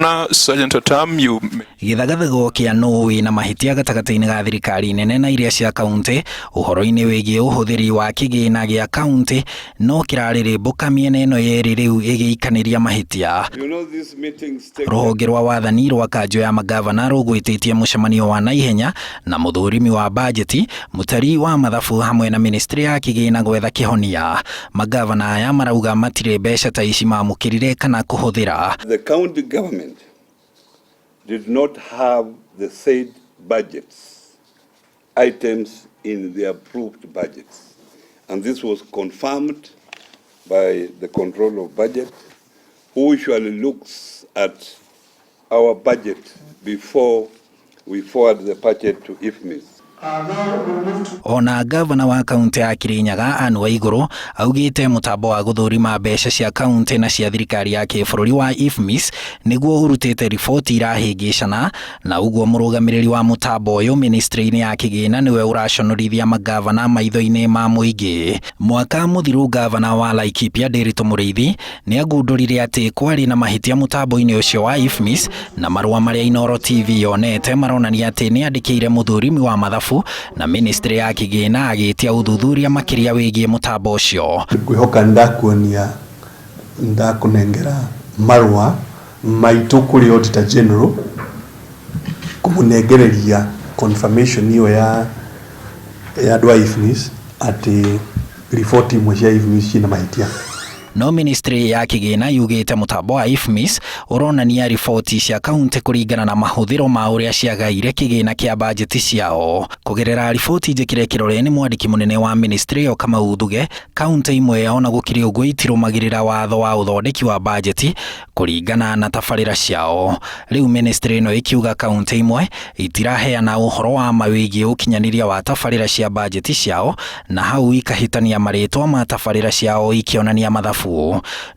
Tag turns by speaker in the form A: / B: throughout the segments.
A: Governor, Sergeant at Arm, you...
B: Githagathago kia nũĩ na mahitia gatagati-inĩ ga thirikari nene na iria cia kaunti ũhoro-inĩ wĩgiĩ ũhũthĩri wa kigina gĩa kaunti no kĩrarĩrĩmbũka mĩena ĩno yerĩ rĩu ĩgĩikanĩria mahitia. Rũhonge rwa wathani rwa kanjũ ya Mangabana rũgwĩtĩtie mũcemanio wa naihenya na mũthũrimi wa bajeti, mũtari wa mathabu hamwe na ministry ya kigina gwetha kĩhonia. Mangabana aya marauga matirĩ mbeca ta ici mamũkĩrire kana kũhũthĩra.
C: The county government did not have the said budgets items in the approved budgets, and this was confirmed by the control of budget, who usually looks at our budget before we forward the budget to IFMIS.
B: Ona gavana wa kaunti ya Kirinyaga Anne Waiguru augite mutambo wa guthurima mbeca cia kaunti na cia thirikari ya kĩbũrũri wa IFMIS niguo urutite riboti irahĩngĩcana, na uguo mũrũgamĩrĩri wa mutambo ũyũ ministry-inĩ ya kigina niwe ũraconorithia magavana maitho-inĩ ma mũingĩ. Mwaka mũthiru gavana wa Laikipia Nderitu Muriithi nĩ agundũrire atĩ kwarĩ na mahitia mutambo-inĩ ũcio wa IFMIS, na marũa marĩa Inooro TV yonete maronania atĩ nĩ andĩkĩire mũthũrimi wa mathabu na ministry ya kigina agĩtia ũthuthuria makĩria wĩgiĩ mutambo ũcio.
D: Ngwĩhoka ndakuonia ndakunengera marũa maitũ kũrĩ Auditor General kũmũnengereria confirmation iyo ya andũ a IFMIS atĩ riboti imwe cia IFMIS ciĩna mahitia.
B: No ministry ya kigina yugite mutambo wa IFMIS uronania riboti cia kaunti kuringana na mahuthiro ma uria ciagaire kigina kia bajeti ciao. Kugerera riboti njikire kirore ni mwandiki munene wa ministry o kama uthuge kaunti imwe ona gukiri uguo itirumagirira watho wa uthondeki wa bajeti kuringana na tabarĩra ciao. Riu ministry no ikiuga kaunti imwe itiraheana uhoro wa mawĩgiĩ ũkinyanĩria wa tabarĩra cia bajeti ciao, na hau ikahitania marĩtwa ma tabarĩra ciao ikionania mathabu.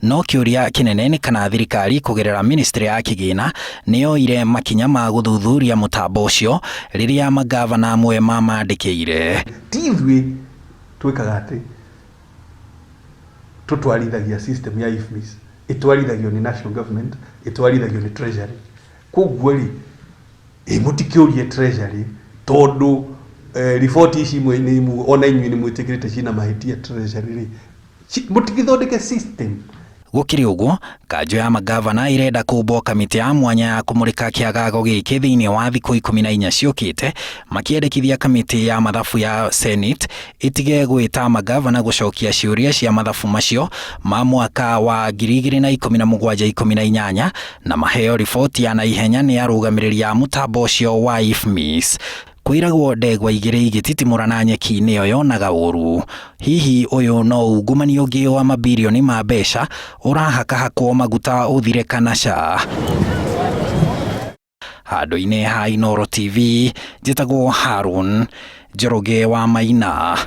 B: No kĩũria kĩnene nĩ kana thirikari kugerera ministry ya kigina nĩyoire makinya ma gũthuthuria mutambo ũcio rĩrĩa magavana amwe mamandĩkĩire.
D: Tivwe twĩkaga atĩ tũtwarithagia system ya IFMIS, ĩtwarithagio ni national government, ĩtwarithagio ni treasury. Koguo rĩ mũtikĩũrie treasury tondũ riboti ici imwe nĩ ona inyuĩ nĩ mwĩtĩkĩrĩte ciĩna mahitia treasury rĩ mutigithondeke system.
B: Gukiri uguo kanjũ ya magavana irenda kumbwo kamĩtĩ ya mwanya ya kũmũrĩka kĩagago gĩkĩ thĩinĩ wa thikũ 14 ciũkĩte, makĩendekithia kamĩtĩ ya mathabu ya Senate itige gwĩta magavana gũcokia ciũria cia mathabu macio ma mwaka wa 2017-18 na maheo riboti ya naihenya nĩ arũgamĩrĩri a mutambo ũcio wa IFMIS. Kwiragwo ndegwa igĩrĩ igĩtitimũrana nyeki-inĩ yo yonaga ũru. Hihi ũyũ no ungumania ũngĩ wa mabilioni ma mbeca ũrahakahakwo maguta ũthire kana ca? Handũ-inĩ ha Inooro TV njĩtagwo Harun Njoroge wa Maina.